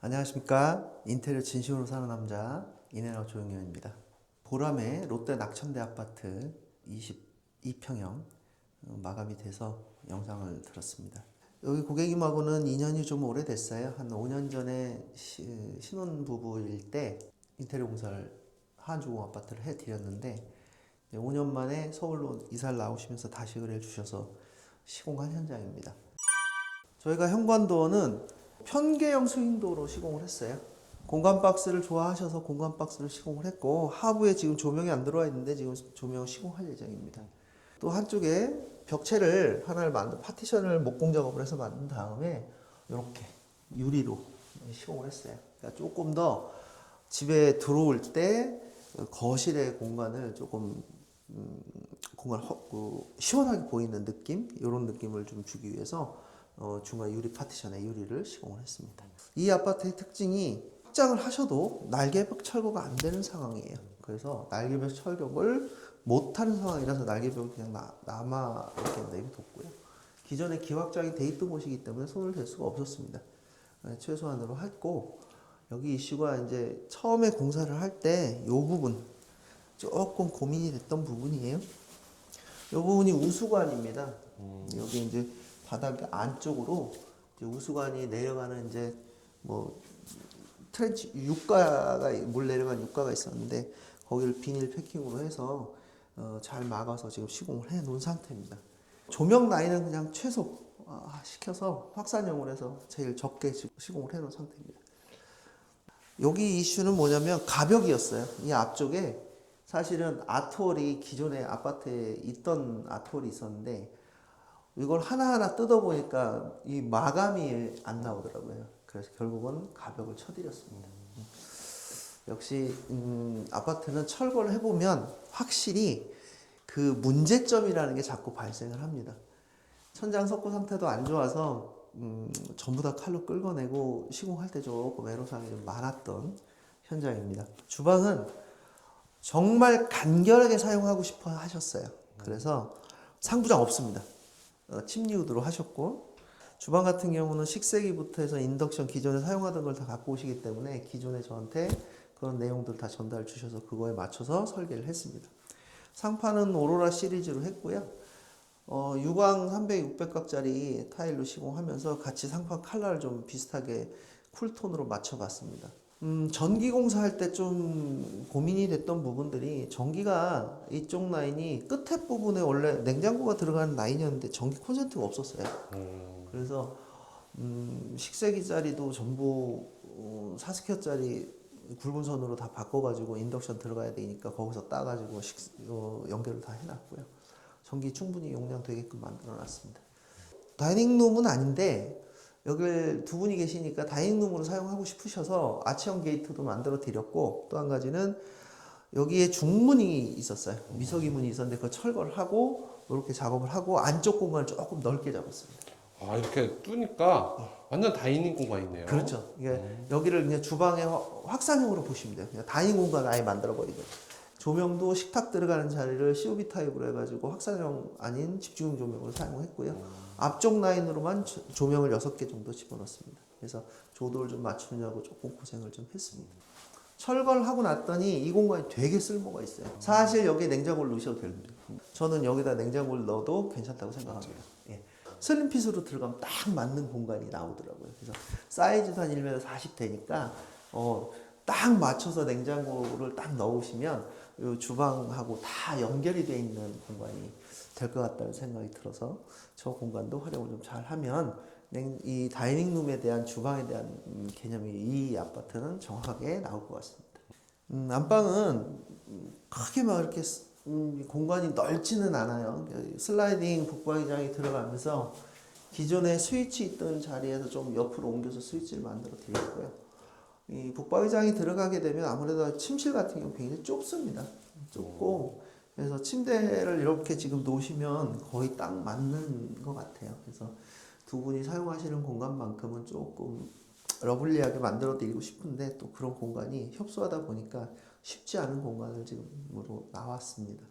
안녕하십니까. 인테리어 진심으로 사는 남자 인앤아웃 조영현입니다. 보람의 롯데 낙천대 아파트 22평형 마감이 돼서 영상을 들었습니다. 여기 고객님하고는 인연이 좀 오래됐어요. 한 5년 전에 신혼부부일 때 인테리어 공사를 하안주공 아파트를 해드렸는데 5년 만에 서울로 이사를 나오시면서 다시 의뢰를 주셔서 시공한 현장입니다. 저희가 현관도어는 편개형 스윙도어로 시공을 했어요. 공간 박스를 좋아하셔서 공간 박스를 시공을 했고, 하부에 지금 조명이 안 들어와 있는데 지금 조명을 시공할 예정입니다. 또 한쪽에 벽체를 하나를 파티션을 목공 작업을 해서 만든 다음에 이렇게 유리로 시공을 했어요. 그러니까 조금 더 집에 들어올 때 거실의 공간을 조금 시원하게 보이는 느낌, 이런 느낌을 좀 주기 위해서 중간 유리 파티션에 유리를 시공을 했습니다. 이 아파트의 특징이 확장을 하셔도 날개벽 철거가 안 되는 상황이에요. 그래서 날개벽 철거를 못하는 상황이라서 날개벽이 그냥 남아 이렇게 내비뒀고요. 기존에 기확장이 돼 있던 곳이기 때문에 손을 댈 수가 없었습니다. 최소한으로 했고, 여기 이슈가 이제 처음에 공사를 할 때 이 부분 조금 고민이 됐던 부분이에요. 이 부분이 우수관입니다. 여기 이제 바닥 안쪽으로 이제 우수관이 내려가는 이제 뭐 트렌치 육가가 물 내려간 육가가 있었는데 거기를 비닐 패킹으로 해서 잘 막아서 지금 시공을 해 놓은 상태입니다. 조명 라인은 그냥 최소 시켜서 확산형으로 해서 제일 적게 시공을 해 놓은 상태입니다. 여기 이슈는 뭐냐면 가벽이었어요. 이 앞쪽에 사실은 아트월이 기존에 아파트에 있던 아트월이 있었는데 이걸 하나하나 뜯어보니까 이 마감이 안 나오더라고요. 그래서 결국은 가벽을 쳐드렸습니다. 역시 아파트는 철거를 해보면 확실히 그 문제점이라는 게 자꾸 발생을 합니다. 천장 석고 상태도 안 좋아서 전부 다 칼로 끌어내고 시공할 때 조금 애로사항이 좀 많았던 현장입니다. 주방은 정말 간결하게 사용하고 싶어 하셨어요. 그래서 상부장 없습니다. 침리우드로 하셨고, 주방 같은 경우는 식세기부터 해서 인덕션 기존에 사용하던 걸 다 갖고 오시기 때문에 기존에 저한테 그런 내용들 다 전달 주셔서 그거에 맞춰서 설계를 했습니다. 상판은 오로라 시리즈로 했고요. 유광 300, 600각짜리 타일로 시공하면서 같이 상판 컬러를 좀 비슷하게 쿨톤으로 맞춰봤습니다. 전기 공사할 때 좀 고민이 됐던 부분들이, 전기가 이쪽 라인이 끝에 부분에 원래 냉장고가 들어가는 라인이었는데 전기 콘센트가 없었어요. 그래서 식세기 자리도 전부 4스퀘어짜리 굵은 선으로 다 바꿔가지고 인덕션 들어가야 되니까 거기서 따가지고 연결을 다 해놨고요. 전기 충분히 용량 되게끔 만들어놨습니다. 다이닝룸은 아닌데 여길 두 분이 계시니까 다이닝룸으로 사용하고 싶으셔서 아치형 게이트도 만들어 드렸고, 또 한 가지는 여기에 중문이 있었어요. 미석이 문이 있었는데 그거 철거를 하고 이렇게 작업을 하고 안쪽 공간을 조금 넓게 잡았습니다. 아, 이렇게 뚜니까 완전 다이닝 공간이네요. 그렇죠. 이게 여기를 그냥 주방의 확산형으로 보시면 돼요. 그냥 다이닝 공간을 아예 만들어 버리죠. 조명도 식탁 들어가는 자리를 COB 타입으로 해가지고 확산형 아닌 집중형 조명을 사용했고요. 앞쪽 라인으로만 조명을 6개 정도 집어넣습니다. 그래서 조도를 좀 맞추느냐고 조금 고생을 좀 했습니다. 철거를 하고 났더니 이 공간이 되게 쓸모가 있어요. 사실 여기에 냉장고를 넣으셔도 됩니다. 저는 여기다 냉장고를 넣어도 괜찮다고 생각합니다. 예. 슬림핏으로 들어가면 딱 맞는 공간이 나오더라고요. 그래서 사이즈도 한 1m 40 되니까 딱 맞춰서 냉장고를 딱 넣으시면 이 주방하고 다 연결이 되어 있는 공간이 될 것 같다는 생각이 들어서 저 공간도 활용을 좀 잘 하면 이 다이닝룸에 대한 주방에 대한 개념이 이 아파트는 정확하게 나올 것 같습니다. 안방은 크게 막 이렇게 공간이 넓지는 않아요. 슬라이딩 북박이장이 들어가면서 기존에 스위치 있던 자리에서 좀 옆으로 옮겨서 스위치를 만들어 드렸고요. 이 북박이장이 들어가게 되면 아무래도 침실 같은 경우 굉장히 좁습니다. 좁고, 그래서 침대를 이렇게 지금 놓으시면 거의 딱 맞는 것 같아요. 그래서 두 분이 사용하시는 공간만큼은 조금 러블리하게 만들어 드리고 싶은데 또 그런 공간이 협소하다 보니까 쉽지 않은 공간을 지금으로 나왔습니다.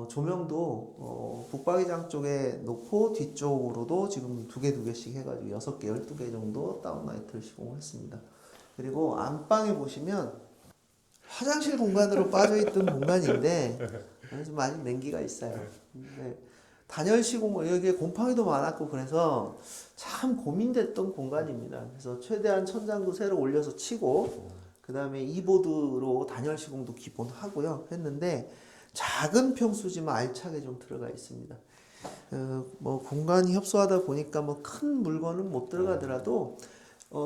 조명도 북박이장 쪽에 놓고 뒤쪽으로도 지금 두 개씩 해가지고 6개, 12개 정도 다운라이트를 시공을 했습니다. 그리고 안방에 보시면 화장실 공간으로 빠져있던 공간인데 좀 많이 냉기가 있어요. 근데 단열 시공 여기에 곰팡이도 많았고 그래서 참 고민됐던 공간입니다. 그래서 최대한 천장도 새로 올려서 치고 그 다음에 이보드로 단열 시공도 기본 하고요 했는데 작은 평수지만 알차게 좀 들어가 있습니다. 뭐 공간이 협소하다 보니까 뭐 큰 물건은 못 들어가더라도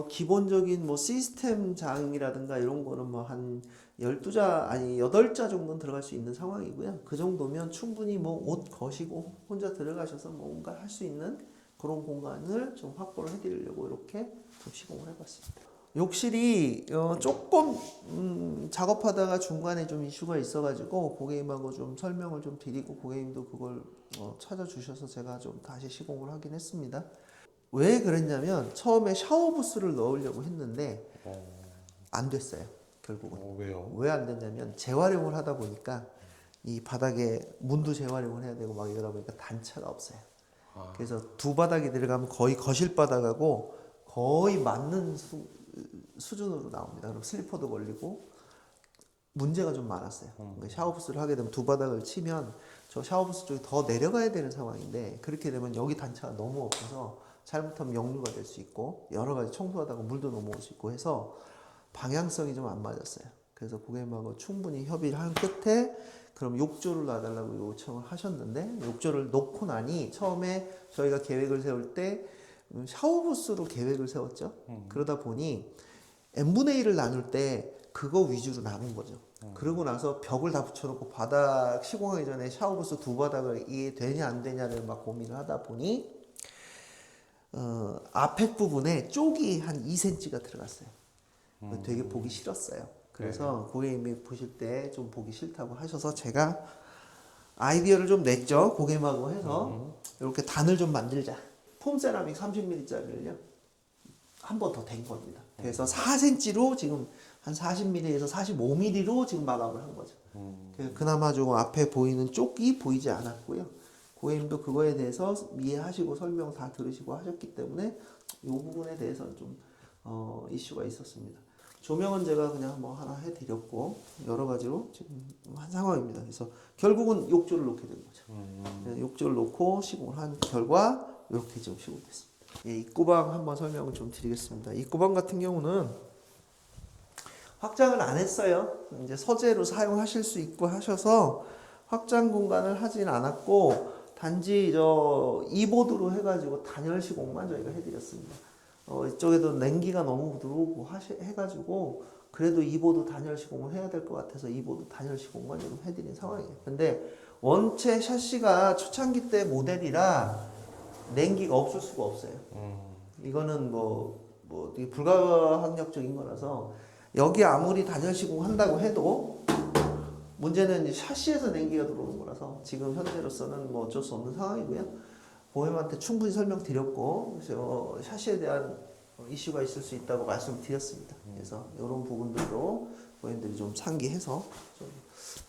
기본적인 뭐 시스템 장이라든가 이런 거는 뭐 한 12자 아니 8자 정도는 들어갈 수 있는 상황이고요. 그 정도면 충분히 뭐 옷 거시고 혼자 들어가셔서 뭔가 할 수 있는 그런 공간을 좀 확보를 해드리려고 이렇게 좀 시공을 해봤습니다. 욕실이 조금 작업하다가 중간에 좀 이슈가 있어가지고 고객님하고 좀 설명을 좀 드리고 고객님도 그걸 찾아주셔서 제가 좀 다시 시공을 하긴 했습니다. 왜 그랬냐면 처음에 샤워 부스를 넣으려고 했는데 안 됐어요. 결국은. 왜요? 왜 안 됐냐면 재활용을 하다 보니까 이 바닥에 문도 재활용을 해야 되고 막 이러다 보니까 단차가 없어요. 그래서 두 바닥이 들어가면 거의 거실 바닥하고 거의 맞는 수준으로 나옵니다. 그럼 슬리퍼도 걸리고 문제가 좀 많았어요. 그러니까 샤워부스를 하게 되면 두 바닥을 치면 저 샤워부스 쪽이 더 내려가야 되는 상황인데 그렇게 되면 여기 단차가 너무 없어서 잘못하면 역류가 될 수 있고 여러 가지 청소하다가 물도 넘어올 수 있고 해서 방향성이 좀 안 맞았어요. 그래서 고객님하고 충분히 협의를 한 끝에 그럼 욕조를 놔달라고 요청을 하셨는데 욕조를 놓고 나니 처음에 저희가 계획을 세울 때 샤워부스로 계획을 세웠죠. 그러다 보니 n분의 1을 나눌 때 그거 위주로 나눈 거죠. 그러고 나서 벽을 다 붙여놓고 바닥 시공하기 전에 샤워부스 두 바닥을 이게 되냐 안 되냐를 막 고민을 하다 보니 앞에 부분에 쪽이 한 2cm가 들어갔어요. 되게 보기 싫었어요. 그래서 고객님이 보실 때 좀 보기 싫다고 하셔서 제가 아이디어를 좀 냈죠. 고객님하고 해서 이렇게 단을 좀 만들자. 폼세라믹 30mm짜리를요. 한 번 더 된 겁니다. 그래서 4cm로 지금 한 40mm에서 45mm로 지금 마감을 한 거죠. 그나마 좀 앞에 보이는 쪽이 보이지 않았고요. 고객님도 그거에 대해서 이해하시고 설명 다 들으시고 하셨기 때문에 이 부분에 대해서는 좀 이슈가 있었습니다. 조명은 제가 그냥 뭐 하나 해드렸고 여러 가지로 지금 한 상황입니다. 그래서 결국은 욕조를 놓게 된 거죠. 욕조를 놓고 시공을 한 결과 이렇게 지금 시공됐습니다. 예, 입구방 한번 설명을 좀 드리겠습니다. 입구방 같은 경우는 확장을 안 했어요. 이제 서재로 사용하실 수 있고 하셔서 확장 공간을 하진 않았고 단지 저 이보드로 해가지고 단열 시공만 저희가 해드렸습니다. 이쪽에도 냉기가 너무 들어오고 해가지고 그래도 이보드 단열 시공을 해야 될 것 같아서 이보드 단열 시공만 좀 해드린 상황이에요. 근데 원체 샤시가 초창기 때 모델이라 냉기가 없을 수가 없어요. 이거는 되게 불가항력적인 거라서 여기 아무리 단열 시공한다고 해도 문제는 이제 샤시에서 냉기가 들어오는 거라서 지금 현재로서는 뭐 어쩔 수 없는 상황이고요. 고객님한테 충분히 설명드렸고 샤시에 대한 이슈가 있을 수 있다고 말씀드렸습니다. 그래서 이런 부분들도 고객님들이 좀 상기해서 좀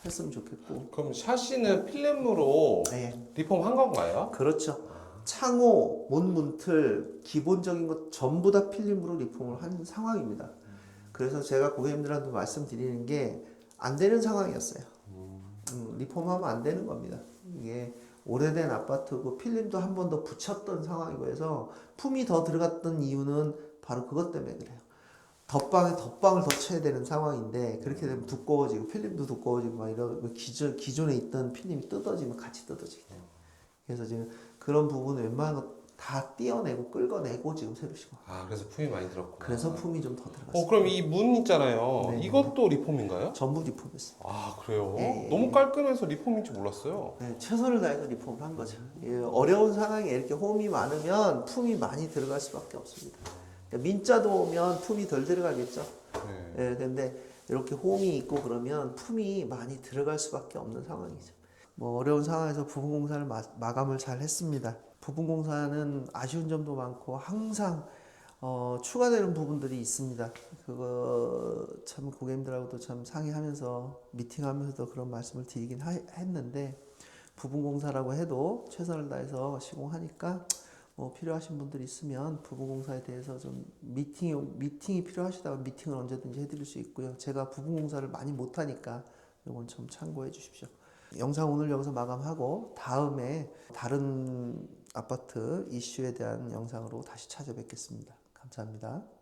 했으면 좋겠고. 그럼 샤시는 필름으로 네. 리폼한 건가요? 그렇죠. 창호, 문틀 기본적인 것 전부 다 필름으로 리폼을 한 상황입니다. 그래서 제가 고객님들한테 말씀드리는 게 안 되는 상황이었어요. 리폼하면 안 되는 겁니다. 이게 오래된 아파트고 필름도 한 번 더 붙였던 상황이고 해서 품이 더 들어갔던 이유는 바로 그것 때문에 그래요. 덧방에 덧방을 더 쳐야 되는 상황인데 그렇게 되면 두꺼워지고 필름도 두꺼워지고 막 이런 기존에 있던 필름이 뜯어지면 같이 뜯어지게 돼요. 그래서 지금 그런 부분을 웬만한 거 다 띄어내고 끌어내고 지금 새로 시공. 그래서 품이 많이 들었구나. 그래서 품이 좀 더 들어갔어요. 그럼 이 문 있잖아요. 네. 이것도 리폼인가요? 전부 리폼했어요. 그래요? 예. 너무 깔끔해서 리폼인 줄 몰랐어요. 네, 최선을 다해서 리폼을 한 거죠. 예, 어려운 상황에 이렇게 홈이 많으면 품이 많이 들어갈 수밖에 없습니다. 그러니까 민자도 오면 품이 덜 들어가겠죠. 네. 예, 근데 이렇게 홈이 있고 그러면 품이 많이 들어갈 수밖에 없는 상황이죠. 뭐 어려운 상황에서 부분 공사를 마감을 잘 했습니다. 부분 공사는 아쉬운 점도 많고 항상 추가되는 부분들이 있습니다. 그거 참 고객님들하고도 참 상의하면서 미팅하면서도 그런 말씀을 드리긴 했는데 부분 공사라고 해도 최선을 다해서 시공하니까 뭐 필요하신 분들 있으면 부분 공사에 대해서 좀 미팅이 필요하시다면 미팅을 언제든지 해드릴 수 있고요. 제가 부분 공사를 많이 못하니까 이건 좀 참고해 주십시오. 영상 오늘 여기서 마감하고 다음에 다른 아파트 이슈에 대한 영상으로 다시 찾아뵙겠습니다. 감사합니다.